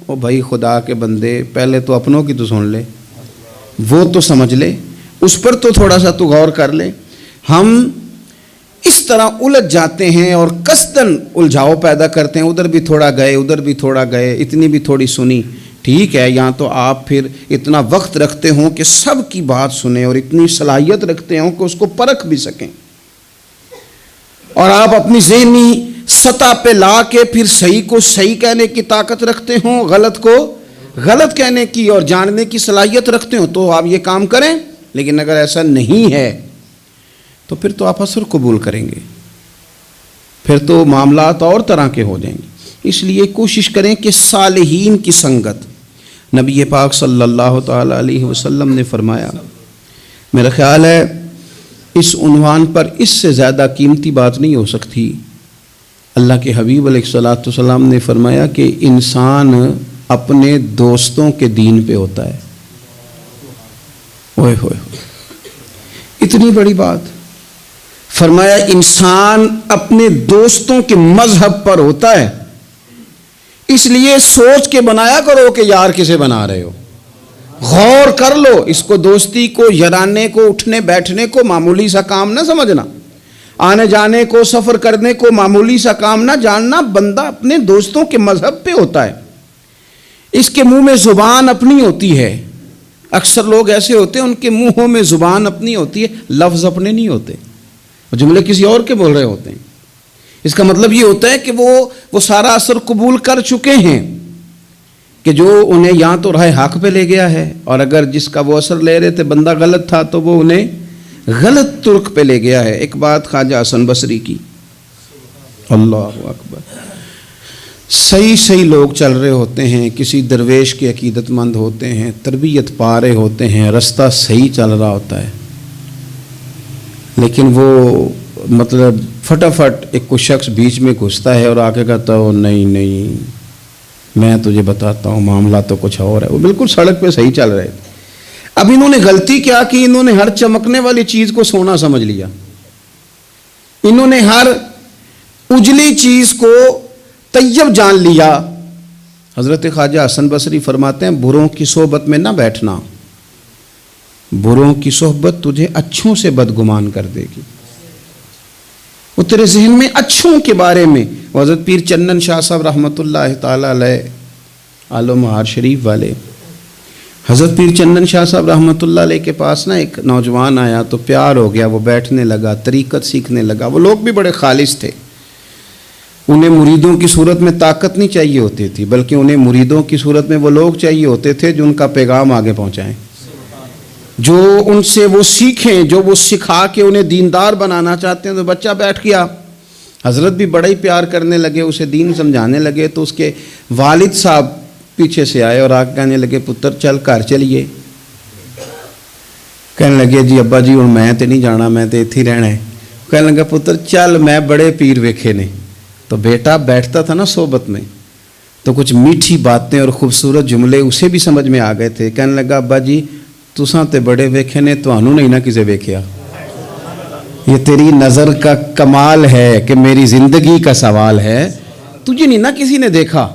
او بھائی خدا کے بندے پہلے تو اپنوں کی تو سن لے، وہ تو سمجھ لے، اس پر تو تھوڑا سا تو غور کر لے۔ ہم اس طرح الجھ جاتے ہیں اور قصداً الجھاؤ پیدا کرتے ہیں، ادھر بھی تھوڑا گئے ادھر بھی تھوڑا گئے، اتنی بھی تھوڑی سنی، ٹھیک ہے، یہاں تو آپ پھر اتنا وقت رکھتے ہوں کہ سب کی بات سنیں اور اتنی صلاحیت رکھتے ہوں کہ اس کو پرکھ بھی سکیں، اور آپ اپنی ذہنی سطح پہ لا کے پھر صحیح کو صحیح کہنے کی طاقت رکھتے ہوں، غلط کو غلط کہنے کی اور جاننے کی صلاحیت رکھتے ہوں، تو آپ یہ کام کریں۔ لیکن اگر ایسا نہیں ہے تو پھر تو آپ اثر قبول کریں گے، پھر تو معاملات اور طرح کے ہو جائیں گے۔ اس لیے کوشش کریں کہ صالحین کی سنگت، نبی پاک صلی اللہ تعالی علیہ وسلم نے فرمایا، میرا خیال ہے اس عنوان پر اس سے زیادہ قیمتی بات نہیں ہو سکتی۔ اللہ کے حبیب علیہ الصلوۃ والسلام نے فرمایا کہ انسان اپنے دوستوں کے دین پہ ہوتا ہے۔ اوئے ہوئے اتنی بڑی بات فرمایا، انسان اپنے دوستوں کے مذہب پر ہوتا ہے، اس لیے سوچ کے بنایا کرو کہ یار کسے بنا رہے ہو، غور کر لو اس کو، دوستی کو، یارانے کو، اٹھنے بیٹھنے کو معمولی سا کام نہ سمجھنا، آنے جانے کو، سفر کرنے کو معمولی سا کام نہ جاننا۔ بندہ اپنے دوستوں کے مذہب پہ ہوتا ہے، اس کے منہ میں زبان اپنی ہوتی ہے۔ اکثر لوگ ایسے ہوتے ہیں ان کے منہوں میں زبان اپنی ہوتی ہے، لفظ اپنے نہیں ہوتے، جملے کسی اور کے بول رہے ہوتے ہیں۔ اس کا مطلب یہ ہوتا ہے کہ وہ سارا اثر قبول کر چکے ہیں کہ جو انہیں یہاں تو راہ حق پہ لے گیا ہے، اور اگر جس کا وہ اثر لے رہے تھے بندہ غلط تھا تو وہ انہیں غلط ترک پہ لے گیا ہے۔ ایک بات خواجہ حسن بصری کی، اللہ اکبر، صحیح لوگ چل رہے ہوتے ہیں، کسی درویش کے عقیدت مند ہوتے ہیں، تربیت پا رہے ہوتے ہیں، رستہ صحیح چل رہا ہوتا ہے، لیکن وہ مطلب فٹافٹ ایک کوئی شخص بیچ میں گھستا ہے اور آ کے کہتا ہو نہیں میں تجھے بتاتا ہوں معاملہ تو کچھ اور ہے۔ وہ بالکل سڑک پہ صحیح چل رہے تھے، اب انہوں نے غلطی کیا کہ انہوں نے ہر چمکنے والی چیز کو سونا سمجھ لیا، انہوں نے ہر اجلی چیز کو طیب جان لیا۔ حضرت خواجہ حسن بصری فرماتے ہیں، بروں کی صحبت میں نہ بیٹھنا، بروں کی صحبت تجھے اچھوں سے بدگمان کر دے گی، وہ تیرے ذہن میں اچھوں کے بارے میں۔ حضرت پیر چنن شاہ صاحب رحمۃ اللہ تعالی علیہ، آل و مہار شریف والے، حضرت پیر چنن شاہ صاحب رحمۃ اللہ علیہ کے پاس نا ایک نوجوان آیا تو پیار ہو گیا، وہ بیٹھنے لگا، طریقت سیکھنے لگا۔ وہ لوگ بھی بڑے خالص تھے، انہیں مریدوں کی صورت میں طاقت نہیں چاہیے ہوتی تھی، بلکہ انہیں مریدوں کی صورت میں وہ لوگ چاہیے ہوتے تھے جو ان کا پیغام آگے پہنچائیں، جو ان سے وہ سیکھیں، جو وہ سکھا کے انہیں دیندار بنانا چاہتے ہیں۔ تو بچہ بیٹھ گیا، حضرت بھی بڑا ہی پیار کرنے لگے، اسے دین سمجھانے لگے۔ تو اس کے والد صاحب پیچھے سے آئے اور آگے کہنے لگے، پتر چل گھر چلیے۔ کہنے لگے، جی ابا جی ہوں میں تے نہیں جانا، میں تے اتھی رہنا ہے۔ کہنے لگا، پتر چل میں بڑے پیر ویکھے نے۔ تو بیٹا بیٹھتا تھا نا صحبت میں تو کچھ میٹھی باتیں اور خوبصورت جملے اسے بھی سمجھ میں آ گئے تھے۔ کہنے لگا، ابا جی تساں تے بڑے ویکھے نے، تانوں نہیں نہ کسے ویکھیا، یہ تیری نظر کا کمال ہے کہ میری زندگی کا سوال ہے، تجھے نہیں نہ کسی نے دیکھا،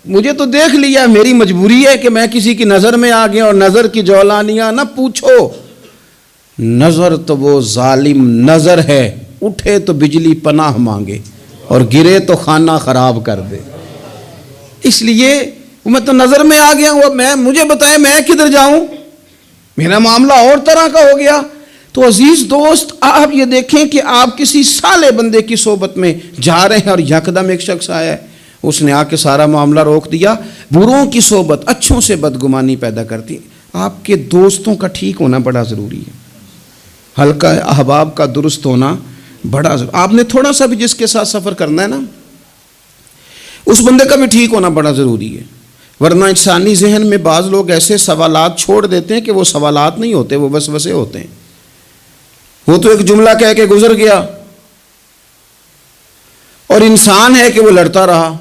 مجھے تو دیکھ لیا، میری مجبوری ہے کہ میں کسی کی نظر میں آ گیا، اور نظر کی جولانیاں نہ پوچھو، نظر تو وہ ظالم نظر ہے، اٹھے تو بجلی پناہ مانگے اور گرے تو خانہ خراب کر دے۔ اس لیے میں تو نظر میں آ گیا ہوں، اب مجھے بتائے میں کدھر جاؤں، میرا معاملہ اور طرح کا ہو گیا۔ تو عزیز دوست، آپ یہ دیکھیں کہ آپ کسی صالح بندے کی صحبت میں جا رہے ہیں اور یکدم ایک شخص آیا ہے، اس نے آ کے سارا معاملہ روک دیا۔ بروں کی صحبت اچھوں سے بدگمانی پیدا کرتی ہے۔ آپ کے دوستوں کا ٹھیک ہونا بڑا ضروری ہے، حلقہ احباب کا درست ہونا بڑا ضروری۔ آپ نے تھوڑا سا بھی جس کے ساتھ سفر کرنا ہے نا، اس بندے کا بھی ٹھیک ہونا بڑا ضروری ہے، ورنہ انسانی ذہن میں بعض لوگ ایسے سوالات چھوڑ دیتے ہیں کہ وہ سوالات نہیں ہوتے، وہ وسوسے ہوتے ہیں۔ وہ تو ایک جملہ کہہ کے گزر گیا، اور انسان ہے کہ وہ لڑتا رہا،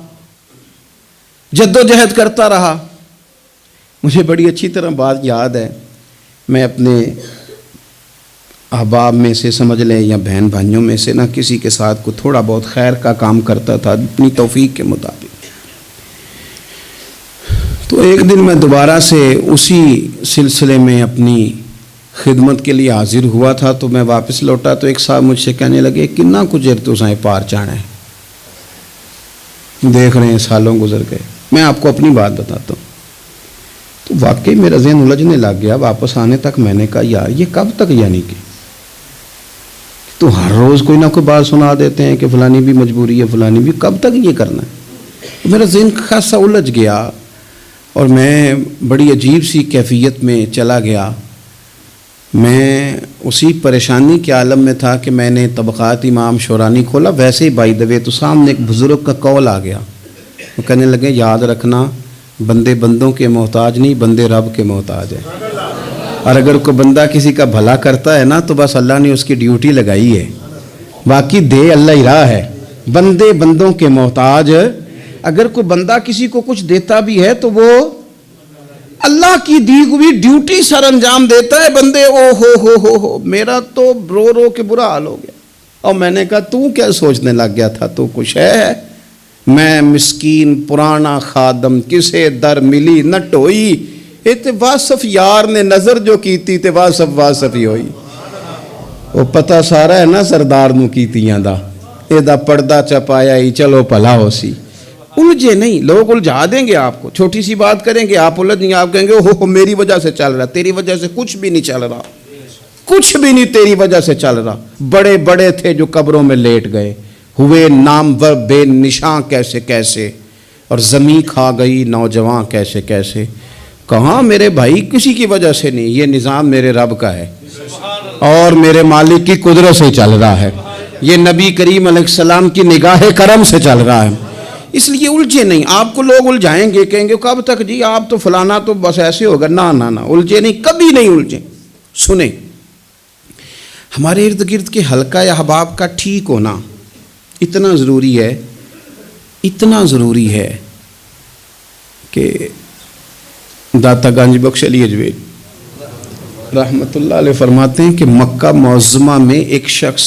جد و جہد کرتا رہا۔ مجھے بڑی اچھی طرح بات یاد ہے، میں اپنے احباب میں سے سمجھ لیں یا بہن بھائیوں میں سے نہ کسی کے ساتھ کو تھوڑا بہت خیر کا کام کرتا تھا اپنی توفیق کے مطابق۔ تو ایک دن میں دوبارہ سے اسی سلسلے میں اپنی خدمت کے لیے حاضر ہوا تھا، تو میں واپس لوٹا تو ایک صاحب مجھ سے کہنے لگے کنا کچھ تو سائیں پار چانا ہے، دیکھ رہے ہیں سالوں گزر گئے۔ میں آپ کو اپنی بات بتاتا ہوں، تو واقعی میرا ذہن الجھنے لگ گیا۔ واپس آنے تک میں نے کہا یار یہ کب تک، یعنی کہ تو ہر روز کوئی نہ کوئی بات سنا دیتے ہیں کہ فلانی بھی مجبوری ہے، فلانی بھی، کب تک یہ کرنا ہے؟ میرا ذہن خاصا الجھ گیا اور میں بڑی عجیب سی کیفیت میں چلا گیا۔ میں اسی پریشانی کے عالم میں تھا کہ میں نے طبقات امام شورانی کھولا، ویسے ہی بائی دوے تو سامنے ایک بزرگ کا قول آ گیا۔ وہ کہنے لگے یاد رکھنا بندے بندوں کے محتاج نہیں، بندے رب کے محتاج ہیں، اور اگر کوئی بندہ کسی کا بھلا کرتا ہے نا تو بس اللہ نے اس کی ڈیوٹی لگائی ہے، باقی دے اللہ ہی راہ ہے۔ بندے بندوں کے محتاج، اگر کوئی بندہ کسی کو کچھ دیتا بھی ہے تو وہ اللہ کی دی ہوئی ڈیوٹی سر انجام دیتا ہے۔ بندے او ہو میرا تو رو رو کے برا حال ہو گیا۔ اور میں نے کہا تو کیا سوچنے لگ گیا تھا، تو کچھ ہے؟ میں مسکین پرانا خادم، کسے در ملی نہ ٹوئی، تے واصف یار نے نظر جو کیتی تے واصف ہی ہوئی۔ وہ پتہ سارا ہے نا سردار نو کیتیاں دا، اے دا پردہ چپایا ہی چلو بھلا ہو سی۔ الجھے نہیں، لوگ الجھا دیں گے آپ کو، چھوٹی سی بات کریں گے آپ الجھ نہیں، آپ کہیں گے اوہ میری وجہ سے چل رہا، تیری وجہ سے کچھ بھی نہیں چل رہا، کچھ بھی نہیں تیری وجہ سے چل رہا۔ بڑے بڑے تھے جو قبروں میں لیٹ گئے، ہوئے نامور بے نشاں کیسے کیسے، اور زمین کھا گئی نوجوان کیسے کیسے۔ کہاں میرے بھائی کسی کی وجہ سے نہیں، یہ نظام میرے رب کا ہے اور میرے مالک کی قدرت سے چل رہا ہے، یہ نبی کریم علیہ السلام کی نگاہ کرم سے چل رہا ہے۔ اس لیے الجھے نہیں، آپ کو لوگ الجھائیں گے، کہیں گے کب تک جی آپ تو فلانا تو بس ایسے ہوگا، نہ الجھے نہیں، کبھی نہیں الجھے۔ سنیں، ہمارے ارد گرد کے حلقہ یا احباب کا ٹھیک ہونا اتنا ضروری ہے کہ داتا گنج بخش علی اجویل رحمت اللہ علیہ فرماتے ہیں کہ مکہ معظمہ میں ایک شخص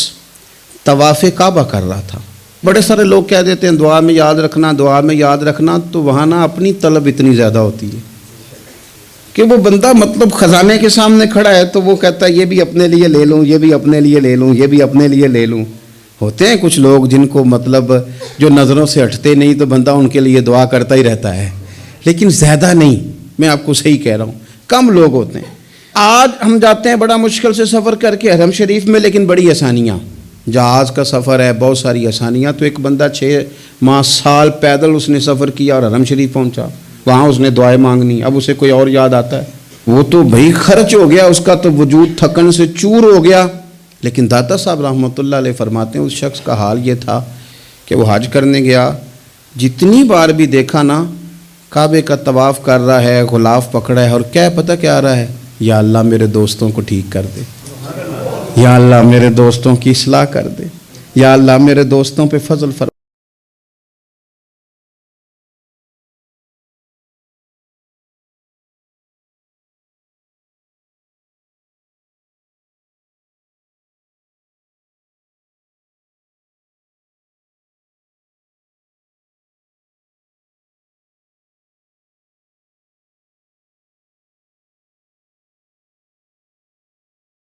طواف کعبہ کر رہا تھا۔ بڑے سارے لوگ کہہ دیتے ہیں دعا میں یاد رکھنا، دعا میں یاد رکھنا، تو وہاں نا اپنی طلب اتنی زیادہ ہوتی ہے کہ وہ بندہ مطلب خزانے کے سامنے کھڑا ہے تو وہ کہتا ہے یہ بھی اپنے لیے لے لوں، یہ بھی اپنے لیے لے لوں، یہ بھی اپنے لیے لے لوں۔ ہوتے ہیں کچھ لوگ جن کو مطلب جو نظروں سے ہٹتے نہیں تو بندہ ان کے لیے دعا کرتا ہی رہتا ہے، لیکن زیادہ نہیں، میں آپ کو صحیح کہہ رہا ہوں، کم لوگ ہوتے ہیں۔ آج ہم جاتے ہیں بڑا مشکل سے سفر کر کے حرم شریف میں، لیکن بڑی آسانیاں، جہاز کا سفر ہے، بہت ساری آسانیاں۔ تو ایک بندہ 6 ماہ سال پیدل اس نے سفر کیا اور حرم شریف پہنچا، وہاں اس نے دعائیں مانگنی، اب اسے کوئی اور یاد آتا ہے، وہ تو بھائی خرچ ہو گیا، اس کا تو وجود تھکن سے چور ہو گیا۔ لیکن داتا صاحب رحمۃ اللہ علیہ فرماتے ہیں اس شخص کا حال یہ تھا کہ وہ حج کرنے گیا، جتنی بار بھی دیکھا نا کعبے کا طواف کر رہا ہے، غلاف پکڑا ہے، اور کیا پتہ کیا آ رہا ہے، یا اللہ میرے دوستوں کو ٹھیک کر دے، یا اللہ میرے دوستوں کی اصلاح کر دے، یا اللہ میرے دوستوں پہ فضل فرما۔